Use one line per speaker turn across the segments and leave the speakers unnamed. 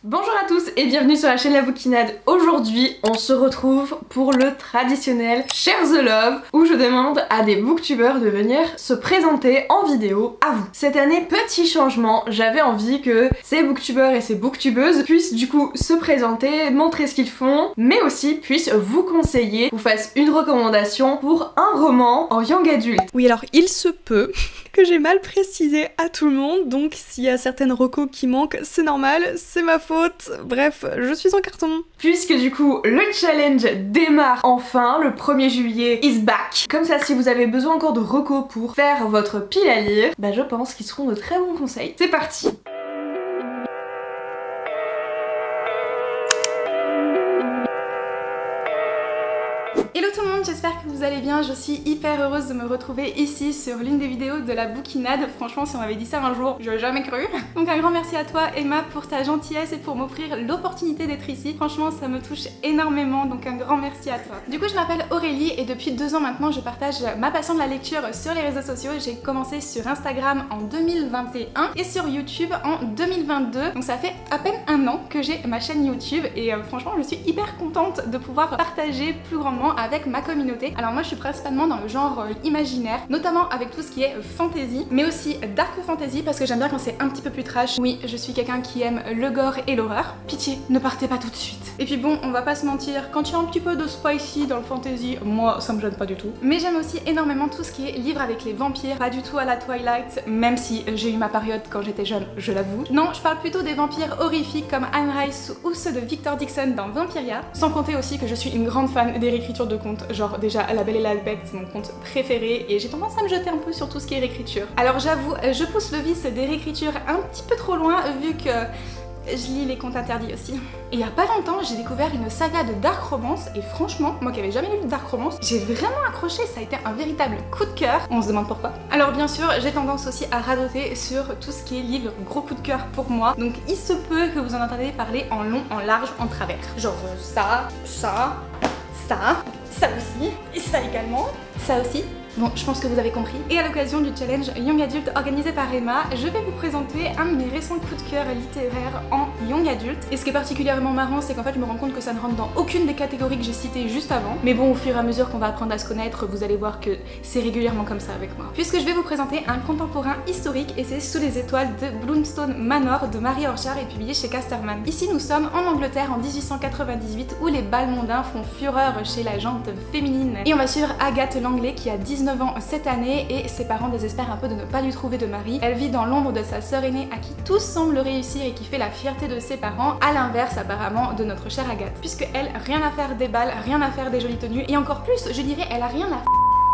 Bonjour à tous et bienvenue sur la chaîne La Bouquinade. Aujourd'hui, on se retrouve pour le traditionnel Share the Love où je demande à des booktubeurs de venir se présenter en vidéo à vous. Cette année, petit changement, j'avais envie que ces booktubeurs et ces booktubeuses puissent du coup se présenter, montrer ce qu'ils font, mais aussi puissent vous conseiller, vous fassent une recommandation pour un roman en young adulte.
Oui, alors il se peut que j'ai mal précisé à tout le monde, donc s'il y a certaines recos qui manquent, c'est normal, c'est ma faute. Bref, je suis en carton.
Puisque du coup, le challenge démarre enfin, le 1er juillet is back. Comme ça, si vous avez besoin encore de recos pour faire votre pile à lire, bah je pense qu'ils seront de très bons conseils. C'est parti!
Hello tout le monde, j'espère que vous allez bien, je suis hyper heureuse de me retrouver ici sur l'une des vidéos de la bouquinade. Franchement, si on m'avait dit ça un jour, j'aurais jamais cru. Donc un grand merci à toi Emma pour ta gentillesse et pour m'offrir l'opportunité d'être ici. Franchement, ça me touche énormément, donc un grand merci à toi. Du coup, je m'appelle Aurélie et depuis 2 ans maintenant, je partage ma passion de la lecture sur les réseaux sociaux. J'ai commencé sur Instagram en 2021 et sur YouTube en 2022. Donc ça fait à peine 1 an que j'ai ma chaîne YouTube et franchement, je suis hyper contente de pouvoir partager plus grandement avec ma communauté. Alors moi je suis principalement dans le genre imaginaire, notamment avec tout ce qui est fantasy, mais aussi dark fantasy parce que j'aime bien quand c'est un petit peu plus trash. Oui, je suis quelqu'un qui aime le gore et l'horreur. Pitié, ne partez pas tout de suite. Et puis bon, on va pas se mentir, quand il y a un petit peu de spicy dans le fantasy, moi ça me gêne pas du tout. Mais j'aime aussi énormément tout ce qui est livre avec les vampires, pas du tout à la Twilight, même si j'ai eu ma période quand j'étais jeune, je l'avoue. Non, je parle plutôt des vampires horrifiques comme Anne Rice ou ceux de Victor Dixon dans Vampiria, sans compter aussi que je suis une grande fan des réécritures de contes, genre déjà La Belle et la Bête c'est mon conte préféré et j'ai tendance à me jeter un peu sur tout ce qui est réécriture. Alors j'avoue, je pousse le vice des réécritures un petit peu trop loin vu que je lis les contes interdits aussi. Et il y a pas longtemps, j'ai découvert une saga de dark romance et franchement, moi qui avais jamais lu de dark romance, j'ai vraiment accroché, ça a été un véritable coup de cœur. On se demande pourquoi. Alors bien sûr, j'ai tendance aussi à radoter sur tout ce qui est livre gros coup de cœur pour moi. Donc il se peut que vous en entendez parler en long, en large, en travers. Genre ça aussi, et ça également, ça aussi. Bon, je pense que vous avez compris. Et à l'occasion du challenge Young Adult organisé par Emma, je vais vous présenter un de mes récents coups de cœur littéraires en Young Adult. Et ce qui est particulièrement marrant, c'est qu'en fait je me rends compte que ça ne rentre dans aucune des catégories que j'ai citées juste avant. Mais bon, au fur et à mesure qu'on va apprendre à se connaître, vous allez voir que c'est régulièrement comme ça avec moi. Puisque je vais vous présenter un contemporain historique et c'est Sous les étoiles de Bloomstone Manor de Mary Orchard et publié chez Casterman. Ici nous sommes en Angleterre en 1898 où les bals mondains font fureur chez la gente féminine. Et on va suivre Agathe Langley qui a 19 ans cette année et ses parents désespèrent un peu de ne pas lui trouver de mari. Elle vit dans l'ombre de sa sœur aînée à qui tout semble réussir et qui fait la fierté de ses parents, à l'inverse apparemment de notre chère Agathe. Puisque elle, rien à faire des balles, rien à faire des jolies tenues et encore plus, je dirais, elle a rien à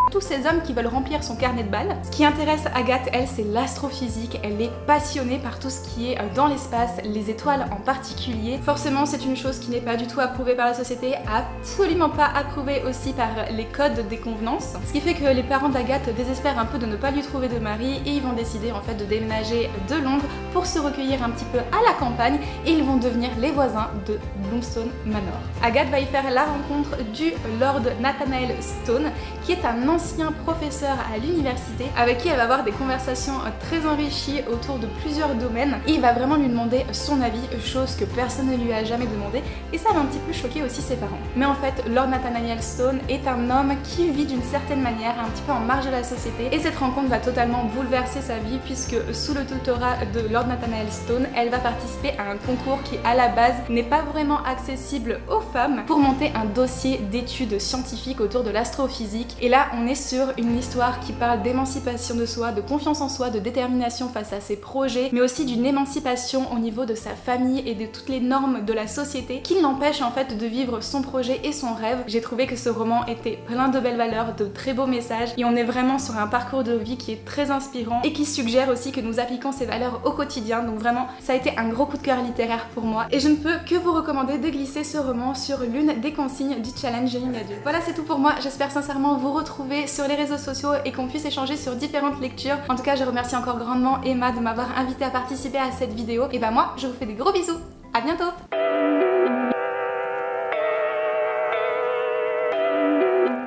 tous ces hommes qui veulent remplir son carnet de balles. Ce qui intéresse Agathe, elle, c'est l'astrophysique. Elle est passionnée par tout ce qui est dans l'espace, les étoiles en particulier. Forcément, c'est une chose qui n'est pas du tout approuvée par la société, absolument pas approuvée aussi par les codes des convenances. Ce qui fait que les parents d'Agathe désespèrent un peu de ne pas lui trouver de mari et ils vont décider en fait de déménager de Londres pour se recueillir un petit peu à la campagne et ils vont devenir les voisins de Bloomstone Manor. Agathe va y faire la rencontre du Lord Nathaniel Stone, qui est un ancien professeur à l'université avec qui elle va avoir des conversations très enrichies autour de plusieurs domaines et il va vraiment lui demander son avis, chose que personne ne lui a jamais demandé et ça va un petit peu choquer aussi ses parents. Mais en fait, Lord Nathaniel Stone est un homme qui vit d'une certaine manière un petit peu en marge de la société et cette rencontre va totalement bouleverser sa vie puisque sous le tutorat de Lord Nathaniel Stone, elle va participer à un concours qui à la base n'est pas vraiment accessible aux femmes pour monter un dossier d'études scientifiques autour de l'astrophysique et là on est sur une histoire qui parle d'émancipation de soi, de confiance en soi, de détermination face à ses projets, mais aussi d'une émancipation au niveau de sa famille et de toutes les normes de la société qui l'empêchent en fait de vivre son projet et son rêve. J'ai trouvé que ce roman était plein de belles valeurs, de très beaux messages et on est vraiment sur un parcours de vie qui est très inspirant et qui suggère aussi que nous appliquons ces valeurs au quotidien. Donc vraiment, ça a été un gros coup de cœur littéraire pour moi et je ne peux que vous recommander de glisser ce roman sur l'une des consignes du challenge Young Adult. Voilà, c'est tout pour moi. J'espère sincèrement vous retrouver sur les réseaux sociaux et qu'on puisse échanger sur différentes lectures. En tout cas, je remercie encore grandement Emma de m'avoir invité à participer à cette vidéo. Et bah moi, je vous fais des gros bisous. À bientôt.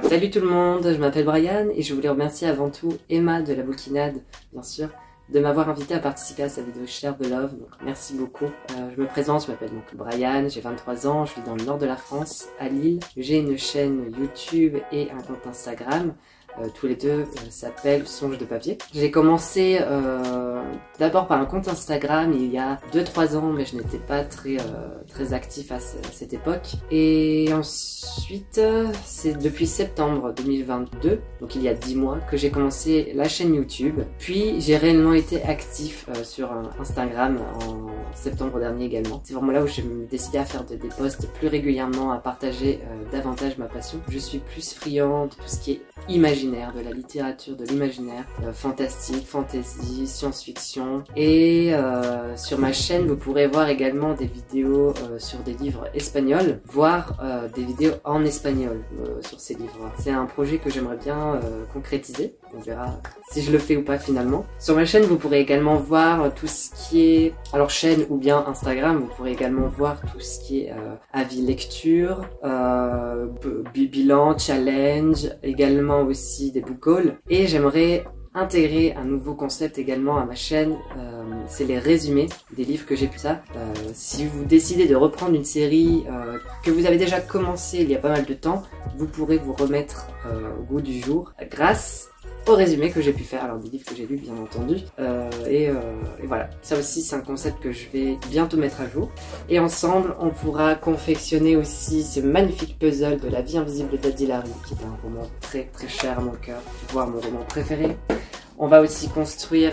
Salut tout le monde, je m'appelle Brian et je voulais remercier avant tout Emma de la Bouquinade, bien sûr, de m'avoir invité à participer à sa vidéo Share the Love. Donc, merci beaucoup. Je me présente, je m'appelle donc Brian, j'ai 23 ans, je vis dans le nord de la France, à Lille. J'ai une chaîne YouTube et un compte Instagram. Tous les deux s'appellent Songe de papier. J'ai commencé d'abord par un compte Instagram il y a 2-3 ans, mais je n'étais pas très actif à cette époque. Et ensuite, c'est depuis septembre 2022, donc il y a 10 mois, que j'ai commencé la chaîne YouTube. Puis j'ai réellement été actif sur Instagram en septembre dernier également. C'est vraiment là où j'ai décidé à faire des posts plus régulièrement, à partager davantage ma passion. Je suis plus friand de tout ce qui est imaginaire, de la littérature, de l'imaginaire, fantastique, fantasy, science-fiction. Et sur ma chaîne, vous pourrez voir également des vidéos sur des livres espagnols, voire des vidéos en espagnol sur ces livres. C'est un projet que j'aimerais bien concrétiser. On verra si je le fais ou pas finalement. Sur ma chaîne, vous pourrez également voir tout ce qui est... Alors chaîne ou bien Instagram, vous pourrez également voir tout ce qui est avis lecture, bilan, challenge, également aussi des book hauls. Et j'aimerais intégrer un nouveau concept également à ma chaîne, c'est les résumés des livres que j'ai pu ça. Si vous décidez de reprendre une série que vous avez déjà commencé il y a pas mal de temps, vous pourrez vous remettre au goût du jour grâce au résumé que j'ai pu faire, alors des livres que j'ai lus bien entendu, et voilà, ça aussi c'est un concept que je vais bientôt mettre à jour, et ensemble on pourra confectionner aussi ce magnifique puzzle de La vie invisible d'Adil Larry, qui est un roman très très cher à mon cœur, voire mon roman préféré. On va aussi construire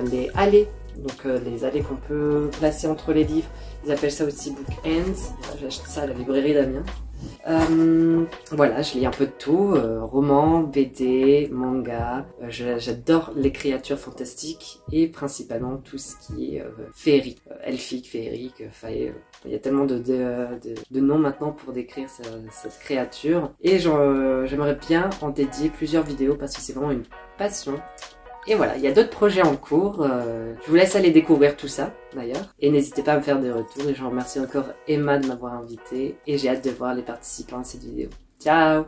les allées, donc les allées qu'on peut placer entre les livres, ils appellent ça aussi book ends, j'ai acheté ça à la librairie d'Amiens. Voilà, je lis un peu de tout, romans, BD, manga, j'adore les créatures fantastiques et principalement tout ce qui est féerique, elfique, féerique, fae. Il y a tellement de noms maintenant pour décrire cette créature et j'aimerais bien en dédier plusieurs vidéos parce que c'est vraiment une passion. Et voilà, il y a d'autres projets en cours, je vous laisse aller découvrir tout ça d'ailleurs, et n'hésitez pas à me faire des retours, et je remercie encore Emma de m'avoir invité, et j'ai hâte de voir les participants à cette vidéo. Ciao!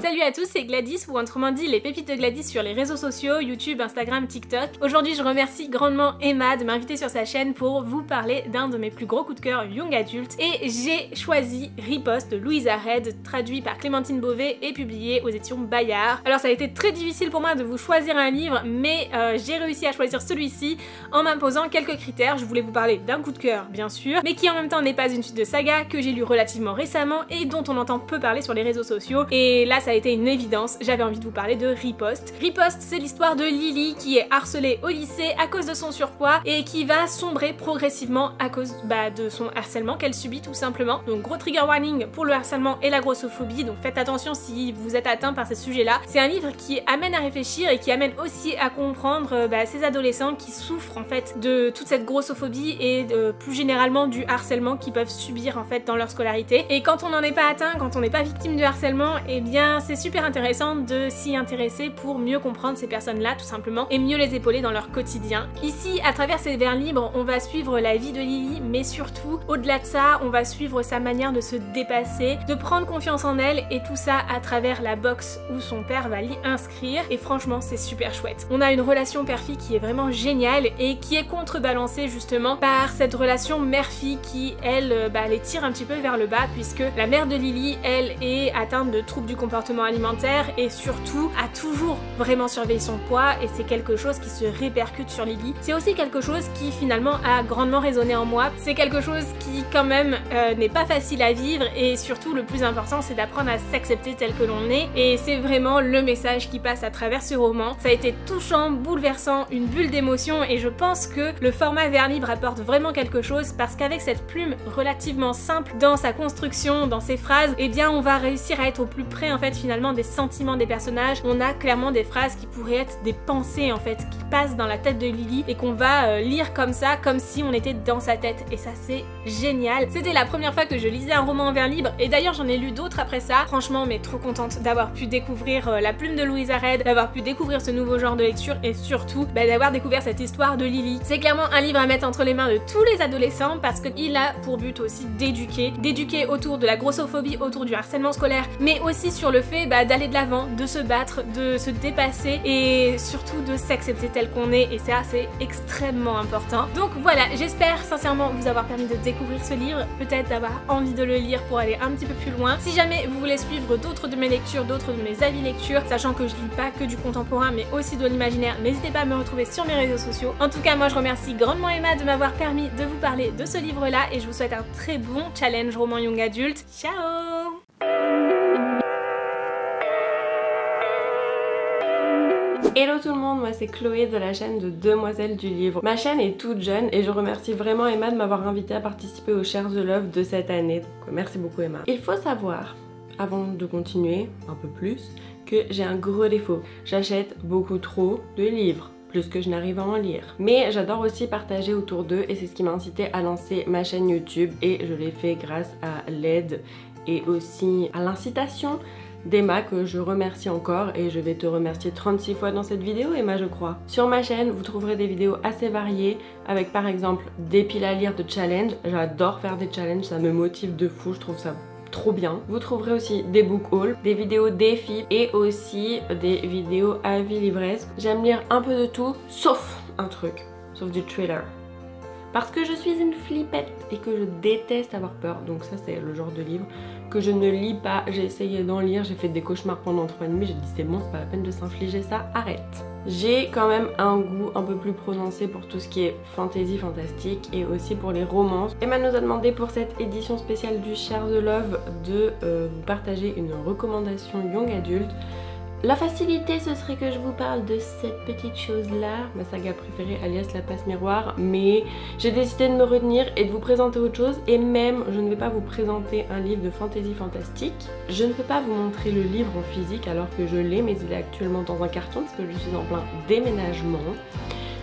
Salut à tous, c'est Gladys, ou autrement dit les pépites de Gladys sur les réseaux sociaux, YouTube, Instagram, TikTok. Aujourd'hui je remercie grandement Emma de m'inviter sur sa chaîne pour vous parler d'un de mes plus gros coups de cœur young adulte, et j'ai choisi Riposte de Louisa Red, traduit par Clémentine Beauvais et publié aux éditions Bayard. Alors ça a été très difficile pour moi de vous choisir un livre, mais j'ai réussi à choisir celui-ci en m'imposant quelques critères. Je voulais vous parler d'un coup de cœur bien sûr, mais qui en même temps n'est pas une suite de saga, que j'ai lu relativement récemment et dont on entend peu parler sur les réseaux sociaux, et là ça a été une évidence, j'avais envie de vous parler de Riposte. Riposte, c'est l'histoire de Lily qui est harcelée au lycée à cause de son surpoids et qui va sombrer progressivement à cause de son harcèlement qu'elle subit tout simplement. Donc gros trigger warning pour le harcèlement et la grossophobie, donc faites attention si vous êtes atteint par ces sujets-là. C'est un livre qui amène à réfléchir et qui amène aussi à comprendre ces adolescents qui souffrent en fait de toute cette grossophobie et plus généralement du harcèlement qu'ils peuvent subir en fait dans leur scolarité. Et quand on n'en est pas atteint, quand on n'est pas victime de harcèlement, et bien c'est super intéressant de s'y intéresser pour mieux comprendre ces personnes-là tout simplement et mieux les épauler dans leur quotidien. Ici, à travers ces vers libres, on va suivre la vie de Lily, mais surtout, au-delà de ça, on va suivre sa manière de se dépasser, de prendre confiance en elle, et tout ça à travers la box où son père va l'y inscrire, et franchement c'est super chouette. On a une relation père-fille qui est vraiment géniale et qui est contrebalancée justement par cette relation mère-fille qui, elle, les tire un petit peu vers le bas, puisque la mère de Lily, elle, est atteinte de troubles du comportement alimentaire et surtout a toujours vraiment surveillé son poids, et c'est quelque chose qui se répercute sur Lily. C'est aussi quelque chose qui finalement a grandement résonné en moi. C'est quelque chose qui quand même n'est pas facile à vivre, et surtout le plus important c'est d'apprendre à s'accepter tel que l'on est, et c'est vraiment le message qui passe à travers ce roman. Ça a été touchant, bouleversant, une bulle d'émotion, et je pense que le format vers libre apporte vraiment quelque chose parce qu'avec cette plume relativement simple dans sa construction, dans ses phrases, eh bien on va réussir à être au plus près en fait finalement des sentiments des personnages. On a clairement des phrases qui pourraient être des pensées en fait qui passent dans la tête de Lily et qu'on va lire comme ça, comme si on était dans sa tête, et ça c'est génial. C'était la première fois que je lisais un roman en vers libre, et d'ailleurs j'en ai lu d'autres après ça. Franchement, mais trop contente d'avoir pu découvrir la plume de Louisa Red, d'avoir pu découvrir ce nouveau genre de lecture, et surtout d'avoir découvert cette histoire de Lily. C'est clairement un livre à mettre entre les mains de tous les adolescents parce qu'il a pour but aussi d'éduquer autour de la grossophobie, autour du harcèlement scolaire, mais aussi sur le fait fait d'aller de l'avant, de se battre, de se dépasser et surtout de s'accepter tel qu'on est, et ça c'est extrêmement important. Donc voilà, j'espère sincèrement vous avoir permis de découvrir ce livre, peut-être d'avoir envie de le lire pour aller un petit peu plus loin. Si jamais vous voulez suivre d'autres de mes lectures, d'autres de mes avis lecture, sachant que je lis pas que du contemporain mais aussi de l'imaginaire, n'hésitez pas à me retrouver sur mes réseaux sociaux. En tout cas, moi je remercie grandement Emma de m'avoir permis de vous parler de ce livre là et je vous souhaite un très bon challenge roman young adulte. Ciao!
Hello tout le monde, moi c'est Chloé de la chaîne de Demoiselles du Livre. Ma chaîne est toute jeune et je remercie vraiment Emma de m'avoir invitée à participer au Share the Love de cette année. Donc merci beaucoup Emma. Il faut savoir, avant de continuer un peu plus, que j'ai un gros défaut. J'achète beaucoup trop de livres, plus que je n'arrive à en lire. Mais j'adore aussi partager autour d'eux et c'est ce qui m'a incité à lancer ma chaîne YouTube et je l'ai fait grâce à l'aide et aussi à l'incitation d'Emma que je remercie encore et je vais te remercier 36 fois dans cette vidéo Emma je crois. Sur ma chaîne vous trouverez des vidéos assez variées avec par exemple des piles à lire de challenge. J'adore faire des challenges, ça me motive de fou, je trouve ça trop bien. Vous trouverez aussi des book hauls, des vidéos défis et aussi des vidéos avis livresques. J'aime lire un peu de tout sauf un truc, sauf du thriller. Parce que je suis une flippette et que je déteste avoir peur, donc ça c'est le genre de livre que je ne lis pas. J'ai essayé d'en lire, j'ai fait des cauchemars pendant 3 nuits, j'ai dit c'est bon, c'est pas la peine de s'infliger ça, arrête. J'ai quand même un goût un peu plus prononcé pour tout ce qui est fantasy, fantastique et aussi pour les romances. Emma nous a demandé pour cette édition spéciale du Share the Love de vous partager une recommandation young adulte. La facilité, ce serait que je vous parle de cette petite chose-là, ma saga préférée alias La Passe Miroir, mais j'ai décidé de me retenir et de vous présenter autre chose, et même je ne vais pas vous présenter un livre de fantasy fantastique. Je ne peux pas vous montrer le livre en physique alors que je l'ai, mais il est actuellement dans un carton parce que je suis en plein déménagement.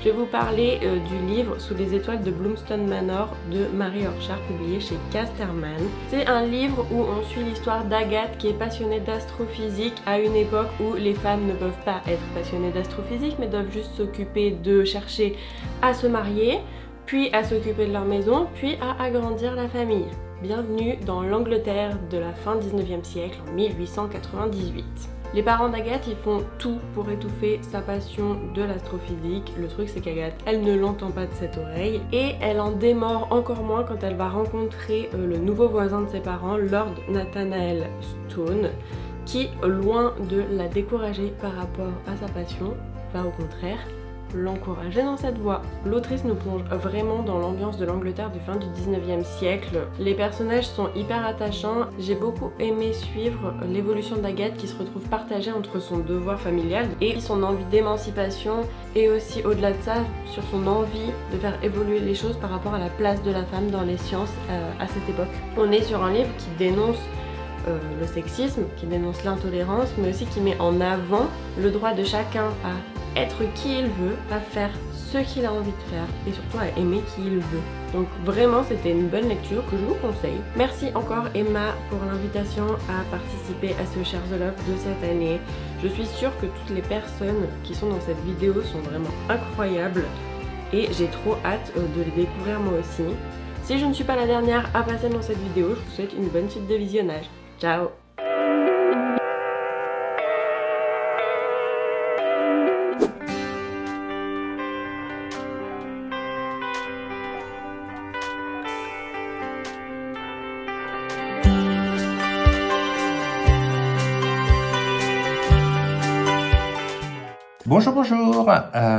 Je vais vous parler du livre Sous les étoiles de Bloomstone Manor de Marie Orchard, publié chez Casterman. C'est un livre où on suit l'histoire d'Agathe qui est passionnée d'astrophysique à une époque où les femmes ne peuvent pas être passionnées d'astrophysique mais doivent juste s'occuper de chercher à se marier, puis à s'occuper de leur maison, puis à agrandir la famille. Bienvenue dans l'Angleterre de la fin 19e siècle, en 1898. Les parents d'Agathe, ils font tout pour étouffer sa passion de l'astrophysique. Le truc c'est qu'Agathe, elle ne l'entend pas de cette oreille et elle en démord encore moins quand elle va rencontrer le nouveau voisin de ses parents, Lord Nathanael Stone, qui, loin de la décourager par rapport à sa passion, va au contraire l'encourager dans cette voie. L'autrice nous plonge vraiment dans l'ambiance de l'Angleterre du fin du 19e siècle. Les personnages sont hyper attachants. J'ai beaucoup aimé suivre l'évolution d'Agathe qui se retrouve partagée entre son devoir familial et son envie d'émancipation et aussi au-delà de ça sur son envie de faire évoluer les choses par rapport à la place de la femme dans les sciences à cette époque. On est sur un livre qui dénonce le sexisme, qui dénonce l'intolérance, mais aussi qui met en avant le droit de chacun à être qui il veut, à faire ce qu'il a envie de faire et surtout à aimer qui il veut. Donc vraiment c'était une bonne lecture que je vous conseille. Merci encore Emma pour l'invitation à participer à ce Share the Love de cette année. Je suis sûre que toutes les personnes qui sont dans cette vidéo sont vraiment incroyables et j'ai trop hâte de les découvrir moi aussi. Si je ne suis pas la dernière à passer dans cette vidéo, je vous souhaite une bonne suite de visionnage. Ciao!
Bonjour, bonjour.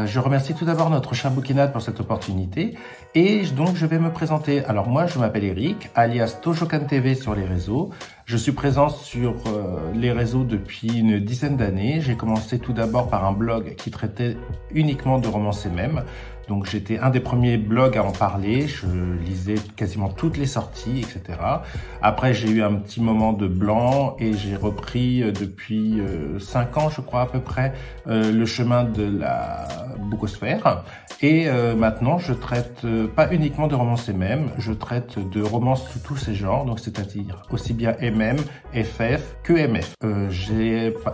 Je remercie tout d'abord notre cher Bouquinade pour cette opportunité et donc je vais me présenter. Alors moi je m'appelle Eric, alias Tojokan TV sur les réseaux. Je suis présent sur les réseaux depuis une dizaine d'années. J'ai commencé tout d'abord par un blog qui traitait uniquement de romances MM. Donc j'étais un des premiers blogs à en parler, je lisais quasiment toutes les sorties, etc. Après j'ai eu un petit moment de blanc et j'ai repris depuis 5 ans je crois à peu près le chemin de la bookosphère. Et maintenant je traite pas uniquement de romances MM, je traite de romances sous tous ces genres, donc c'est-à-dire aussi bien MM, FF que MF.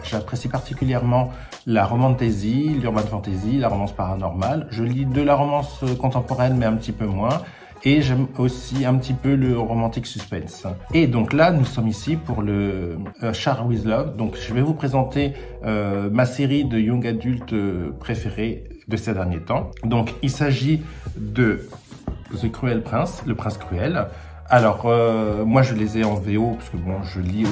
J'apprécie particulièrement la romantasy, l'urban fantasy, la romance paranormale. Je lis de la romance contemporaine mais un petit peu moins et j'aime aussi un petit peu le romantic suspense. Et donc là, nous sommes ici pour le Share with Love. Donc je vais vous présenter ma série de young adultes préférée de ces derniers temps. Donc il s'agit de The Cruel Prince, le prince cruel. Alors moi je les ai en VO parce que bon, je lis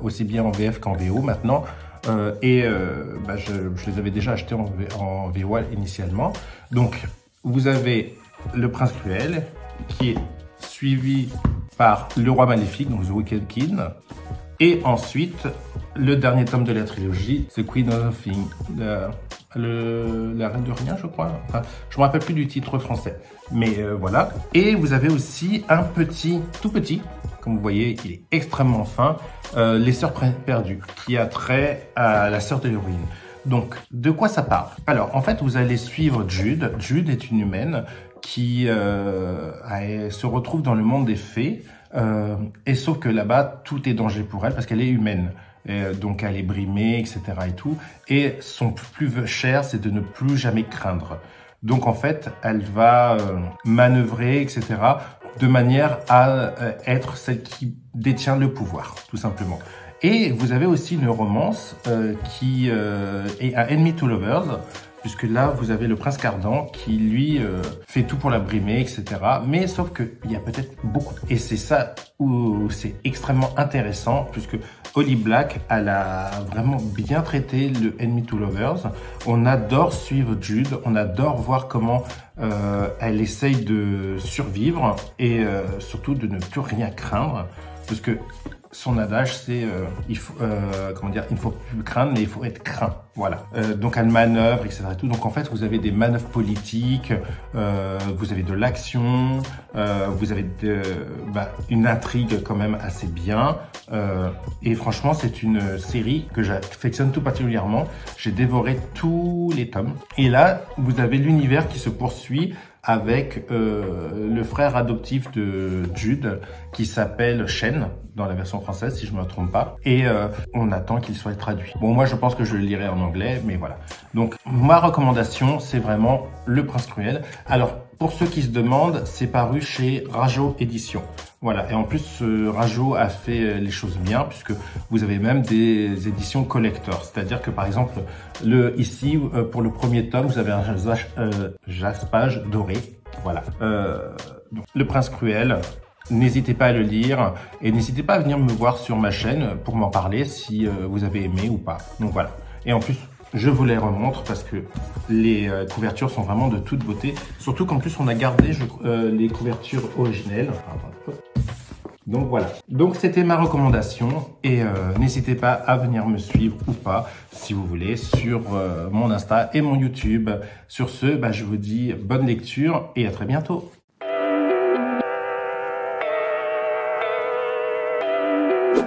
aussi bien en VF qu'en VO maintenant. Je les avais déjà achetés en VO initialement. Donc vous avez le prince cruel qui est suivi par le roi maléfique, donc The Wicked King, et ensuite le dernier tome de la trilogie, The Queen of Thing, la reine de rien, je crois. Enfin, je me rappelle plus du titre français, mais voilà. Et vous avez aussi un tout petit, comme vous voyez, il est extrêmement fin, Les Sœurs Perdues, qui a trait à la sœur de l'héroïne. Donc, de quoi ça parle? Alors, en fait, vous allez suivre Jude. Jude est une humaine qui se retrouve dans le monde des fées, et sauf que là-bas, tout est danger pour elle parce qu'elle est humaine. Donc, elle est brimée, etc. et tout. Et son plus cher, c'est de ne plus jamais craindre. Donc, en fait, elle va manœuvrer, etc. de manière à être celle qui détient le pouvoir, tout simplement. Et vous avez aussi une romance qui est un Enemy to Lovers, puisque là, vous avez le prince Cardan qui, lui, fait tout pour la brimer, etc. Mais sauf qu'il y a peut-être beaucoup... Et c'est ça où c'est extrêmement intéressant, puisque Holly Black, elle a vraiment bien traité le Enemy to Lovers. On adore suivre Jude, on adore voir comment elle essaye de survivre et surtout de ne plus rien craindre, parce que son adage, c'est il faut plus craindre, mais il faut être craint. Voilà. Donc elle manœuvre, etc. Et tout. Donc en fait, vous avez des manœuvres politiques, vous avez de l'action, vous avez une intrigue quand même assez bien. Et franchement, c'est une série que j'affectionne tout particulièrement. J'ai dévoré tous les tomes. Et là, vous avez l'univers qui se poursuit avec le frère adoptif de Jude qui s'appelle Shane dans la version française si je me trompe pas, et on attend qu'il soit traduit. Bon, moi je pense que je le lirai en anglais, mais voilà. Donc ma recommandation, c'est vraiment Le Prince Cruel. Alors pour ceux qui se demandent, c'est paru chez Rajo Éditions. Voilà, et en plus Rajo a fait les choses bien puisque vous avez même des éditions collector, c'est-à-dire que par exemple ici pour le premier tome vous avez un jaspage doré. Voilà. Donc, Le Prince Cruel. N'hésitez pas à le lire et n'hésitez pas à venir me voir sur ma chaîne pour m'en parler si vous avez aimé ou pas. Donc voilà. Et en plus, je vous les remontre parce que les couvertures sont vraiment de toute beauté. Surtout qu'en plus, on a gardé les couvertures originelles. Donc voilà. Donc c'était ma recommandation et n'hésitez pas à venir me suivre ou pas si vous voulez sur mon Insta et mon YouTube. Sur ce, je vous dis bonne lecture et à très bientôt.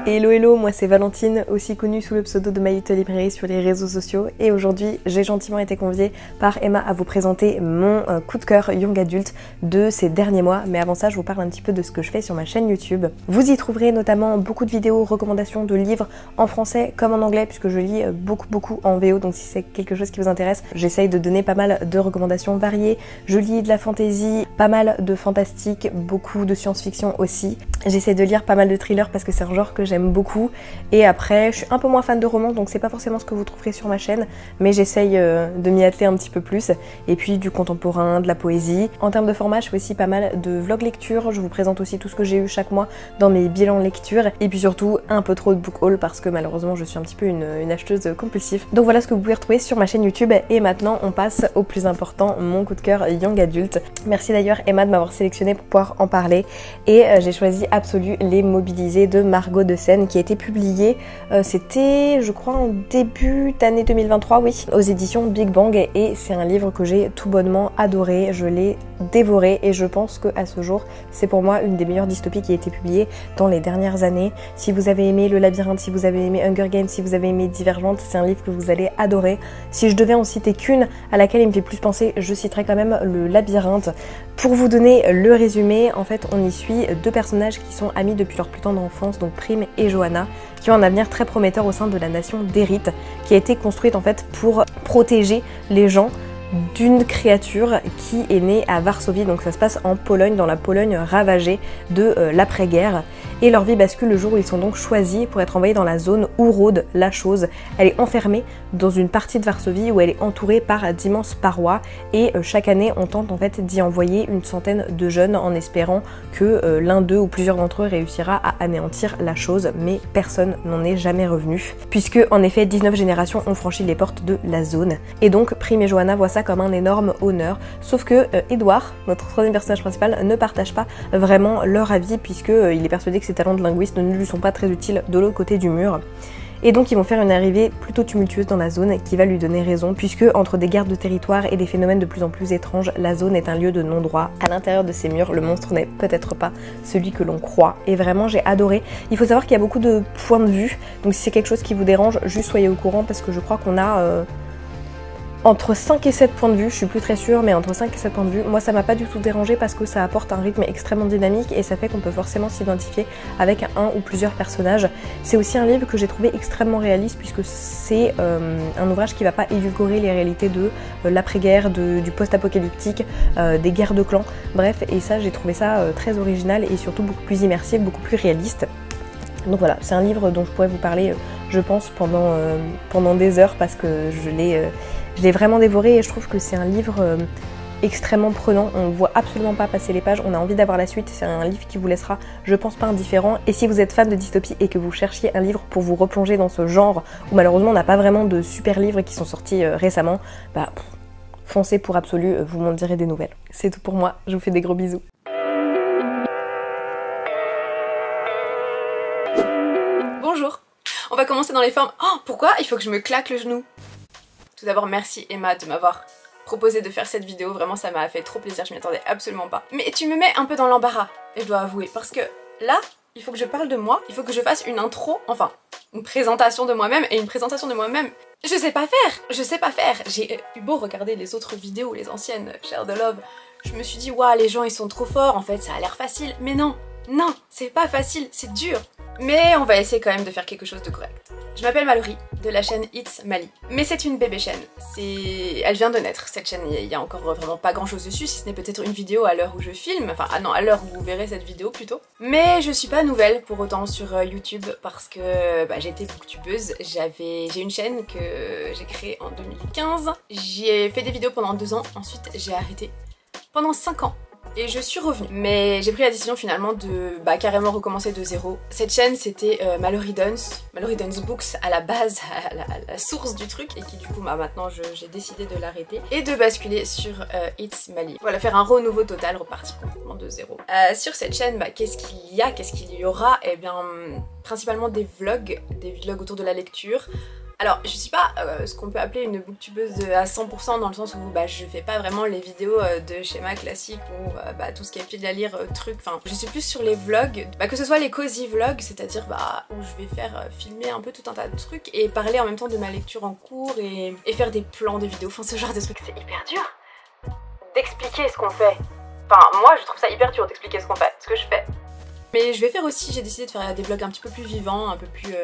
Hello hello, moi c'est Valentine, aussi connue sous le pseudo de My Little Librairie sur les réseaux sociaux, et aujourd'hui j'ai gentiment été conviée par Emma à vous présenter mon coup de cœur young adulte de ces derniers mois. Mais avant ça, je vous parle un petit peu de ce que je fais sur ma chaîne YouTube. Vous y trouverez notamment beaucoup de vidéos, recommandations de livres en français comme en anglais, puisque je lis beaucoup en VO, donc si c'est quelque chose qui vous intéresse, j'essaye de donner pas mal de recommandations variées. Je lis de la fantasy, pas mal de fantastique, beaucoup de science-fiction aussi. J'essaie de lire pas mal de thrillers parce que c'est un genre que j'aime beaucoup, et après je suis un peu moins fan de romans, donc c'est pas forcément ce que vous trouverez sur ma chaîne, mais j'essaye de m'y atteler un petit peu plus. Et puis du contemporain, de la poésie. En termes de format, je fais aussi pas mal de vlogs lecture, je vous présente aussi tout ce que j'ai eu chaque mois dans mes bilans lecture, et puis surtout un peu trop de book haul parce que malheureusement je suis un petit peu une acheteuse compulsive. Donc voilà ce que vous pouvez retrouver sur ma chaîne YouTube, et maintenant on passe au plus important, mon coup de cœur young adulte. Merci d'ailleurs Emma de m'avoir sélectionné pour pouvoir en parler, et j'ai choisi Absolu Les Mobilisés de Margot de Seine, qui a été publié, c'était je crois en début d'année 2023, oui, aux éditions Big Bang, et c'est un livre que j'ai tout bonnement adoré, je l'ai dévoré, et je pense qu'à ce jour c'est pour moi une des meilleures dystopies qui a été publiée dans les dernières années. Si vous avez aimé Le Labyrinthe, si vous avez aimé Hunger Games, si vous avez aimé Divergente, c'est un livre que vous allez adorer. Si je devais en citer qu'une à laquelle il me fait plus penser, je citerai quand même Le Labyrinthe. Pour vous donner le résumé, en fait on y suit deux personnages qui sont amis depuis leur plus tendre enfance, donc Prime et Johanna, qui ont un avenir très prometteur au sein de la nation d'Érith, qui a été construite en fait pour protéger les gens d'une créature qui est née à Varsovie, donc ça se passe en Pologne, dans la Pologne ravagée de l'après-guerre. Et leur vie bascule le jour où ils sont donc choisis pour être envoyés dans la zone où rôde la chose. Elle est enfermée dans une partie de Varsovie où elle est entourée par d'immenses parois et chaque année on tente en fait d'y envoyer une centaine de jeunes en espérant que l'un d'eux ou plusieurs d'entre eux réussira à anéantir la chose, mais personne n'en est jamais revenu puisque en effet 19 générations ont franchi les portes de la zone. Et donc Prim et Johanna voient ça comme un énorme honneur, sauf que Edward, notre troisième personnage principal, ne partage pas vraiment leur avis puisque il est persuadé que ses talents de linguiste ne lui sont pas très utiles de l'autre côté du mur. Et donc ils vont faire une arrivée plutôt tumultueuse dans la zone qui va lui donner raison puisque entre des guerres de territoire et des phénomènes de plus en plus étranges, la zone est un lieu de non-droit. À l'intérieur de ces murs, le monstre n'est peut-être pas celui que l'on croit. Et vraiment j'ai adoré. Il faut savoir qu'il y a beaucoup de points de vue, donc si c'est quelque chose qui vous dérange, juste soyez au courant parce que je crois qu'on a entre 5 et 7 points de vue, je suis plus très sûre, mais entre 5 et 7 points de vue. Moi ça m'a pas du tout dérangé parce que ça apporte un rythme extrêmement dynamique et ça fait qu'on peut forcément s'identifier avec un ou plusieurs personnages. C'est aussi un livre que j'ai trouvé extrêmement réaliste puisque c'est un ouvrage qui va pas édulcorer les réalités de l'après-guerre, du post-apocalyptique, des guerres de clans, bref, et ça j'ai trouvé ça très original et surtout beaucoup plus immersif, beaucoup plus réaliste. Donc voilà, c'est un livre dont je pourrais vous parler, je pense, pendant des heures parce que je l'ai vraiment dévoré et je trouve que c'est un livre extrêmement prenant. On ne voit absolument pas passer les pages, on a envie d'avoir la suite. C'est un livre qui vous laissera, je pense, pas indifférent. Et si vous êtes fan de dystopie et que vous cherchiez un livre pour vous replonger dans ce genre, où malheureusement on n'a pas vraiment de super livres qui sont sortis récemment, bah foncez pour Absolu, vous m'en direz des nouvelles. C'est tout pour moi, je vous fais des gros bisous.
Bonjour. On va commencer dans les formes. Oh, pourquoi il faut que je me claque le genou? Tout d'abord, merci Emma de m'avoir proposé de faire cette vidéo. Vraiment, ça m'a fait trop plaisir, je m'y attendais absolument pas. Mais tu me mets un peu dans l'embarras, et je dois avouer, parce que là, il faut que je parle de moi, il faut que je fasse une intro, enfin, une présentation de moi-même, et une présentation de moi-même, je sais pas faire. J'ai eu beau regarder les autres vidéos, les anciennes, Share the Love, je me suis dit, waouh, les gens ils sont trop forts, en fait, ça a l'air facile. Mais non, non, c'est pas facile, c'est dur. Mais on va essayer quand même de faire quelque chose de correct. Je m'appelle Mallory, de la chaîne It's Mali. Mais c'est une bébé chaîne. Elle vient de naître, cette chaîne. Il y a encore vraiment pas grand chose dessus, si ce n'est peut-être une vidéo à l'heure où je filme. Enfin, ah non, à l'heure où vous verrez cette vidéo plutôt. Mais je suis pas nouvelle pour autant sur YouTube parce que j'étais booktubeuse. J'ai une chaîne que j'ai créée en 2015. J'y ai fait des vidéos pendant 2 ans. Ensuite, j'ai arrêté pendant 5 ans. Et je suis revenue. Mais j'ai pris la décision finalement de carrément recommencer de zéro. Cette chaîne c'était Mallory Duns Books à la base, à la source du truc, et qui du coup maintenant j'ai décidé de l'arrêter et de basculer sur It's Mali. Voilà, faire un renouveau total, repartir complètement de zéro. Sur cette chaîne, qu'est-ce qu'il y aura? Eh bien, principalement des vlogs autour de la lecture. Alors, je suis pas ce qu'on peut appeler une booktubeuse à 100% dans le sens où je fais pas vraiment les vidéos de schéma classique ou tout ce qui est pile à lire, enfin je suis plus sur les vlogs, que ce soit les cozy vlogs, c'est-à-dire où je vais faire filmer un peu tout un tas de trucs et parler en même temps de ma lecture en cours et faire des plans de vidéos, enfin ce genre de trucs. C'est hyper dur d'expliquer ce qu'on fait. Enfin, moi je trouve ça hyper dur d'expliquer ce qu'on fait, ce que je fais. Mais je vais faire aussi, j'ai décidé de faire des vlogs un petit peu plus vivants, un peu plus...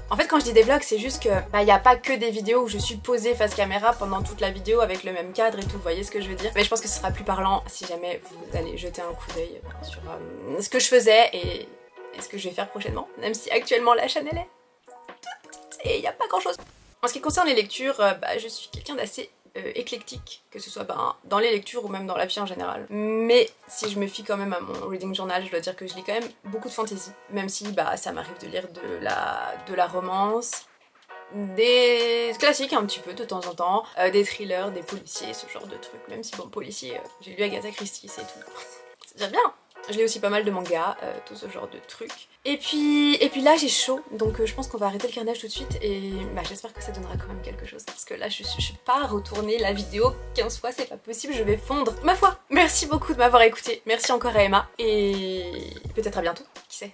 En fait quand je dis des vlogs c'est juste que y a pas que des vidéos où je suis posée face caméra pendant toute la vidéo avec le même cadre et tout, vous voyez ce que je veux dire. Mais je pense que ce sera plus parlant si jamais vous allez jeter un coup d'œil sur ce que je faisais et ce que je vais faire prochainement. Même si actuellement la chaîne elle est toute petite et il n'y a pas grand chose. En ce qui concerne les lectures, je suis quelqu'un d'assez... éclectique, que ce soit dans les lectures ou même dans la vie en général. Mais si je me fie quand même à mon reading journal, je dois dire que je lis quand même beaucoup de fantasy, même si ça m'arrive de lire de la romance, des classiques un petit peu de temps en temps, des thrillers, des policiers, ce genre de trucs, même si bon, policier, j'ai lu Agatha Christie, c'est tout. C'est déjà bien. Je lis aussi pas mal de mangas, tout ce genre de trucs. Et puis là j'ai chaud, donc je pense qu'on va arrêter le carnage tout de suite et j'espère que ça donnera quand même quelque chose. Parce que là je suis pas retournée la vidéo 15 fois, c'est pas possible, je vais fondre. Ma foi, merci beaucoup de m'avoir écouté, merci encore à Emma et peut-être à bientôt, qui sait.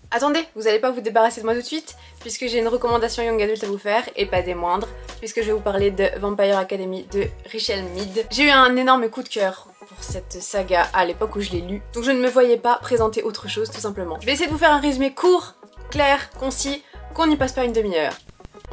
Attendez, vous allez pas vous débarrasser de moi tout de suite, puisque j'ai une recommandation young adulte à vous faire, et pas des moindres, puisque je vais vous parler de Vampire Academy de Richelle Mead. J'ai eu un énorme coup de cœur pour cette saga à l'époque où je l'ai lu, donc je ne me voyais pas présenter autre chose tout simplement. Je vais essayer de vous faire un résumé court, clair, concis, qu'on n'y passe pas une demi-heure.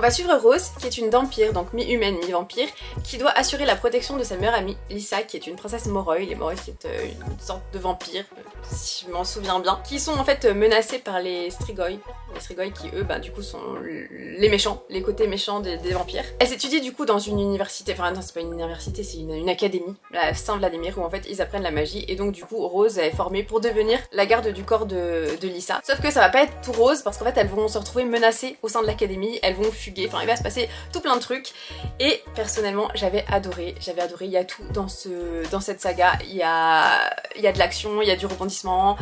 On va suivre Rose, qui est une vampire, donc mi-humaine, mi-vampire, qui doit assurer la protection de sa meilleure amie, Lisa, qui est une princesse Moroi. Les Moroi, c'est une sorte de vampire, si je m'en souviens bien, qui sont en fait menacés par les Strigoi. Les Strigoi qui, eux, bah, du coup, sont les méchants, les côtés méchants des vampires. Elle s'étudie du coup dans une université, enfin non, c'est pas une université, c'est une académie, la Saint-Vladimir, où en fait ils apprennent la magie, et donc du coup, Rose est formée pour devenir la garde du corps de Lisa. Sauf que ça va pas être tout rose, parce qu'en fait, elles vont se retrouver menacées au sein de l'académie, elles vont fuguer, enfin il va se passer tout plein de trucs, et personnellement j'avais adoré, il y a tout dans cette saga, il y a de l'action, il y a du rebondissement,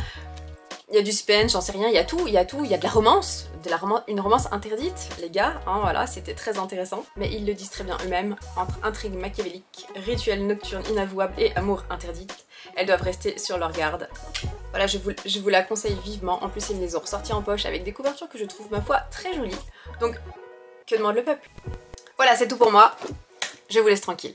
il y a du suspense, j'en sais rien, il y a tout, il y a de la romance, une romance interdite, les gars, hein, voilà, c'était très intéressant, mais ils le disent très bien eux-mêmes, entre intrigue machiavélique, rituel nocturne inavouable et amour interdit, elles doivent rester sur leur garde. Voilà, je vous la conseille vivement, en plus ils me les ont ressortis en poche avec des couvertures que je trouve ma foi très jolies, donc que demande le peuple? Voilà, c'est tout pour moi, je vous laisse tranquille.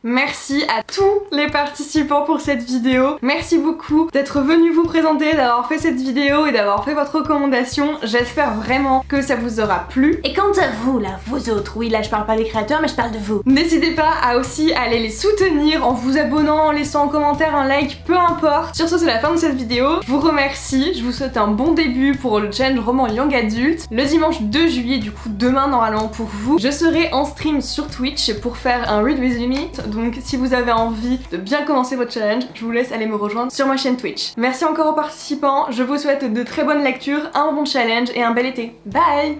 Merci à tous les participants pour cette vidéo. Merci beaucoup d'être venus vous présenter, d'avoir fait cette vidéo et d'avoir fait votre recommandation. J'espère vraiment que ça vous aura plu.
Et quant à vous là, vous autres, oui là je parle pas des créateurs mais je parle de vous.
N'hésitez pas à aussi aller les soutenir en vous abonnant, en laissant en commentaire un like, peu importe. Sur ce, c'est la fin de cette vidéo. Je vous remercie, je vous souhaite un bon début pour le challenge roman Young Adult. Le dimanche 2 juillet, du coup demain normalement pour vous, je serai en stream sur Twitch pour faire un Read With Limit. Donc si vous avez envie de bien commencer votre challenge, je vous laisse aller me rejoindre sur ma chaîne Twitch. Merci encore aux participants, je vous souhaite de très bonnes lectures, un bon challenge et un bel été. Bye!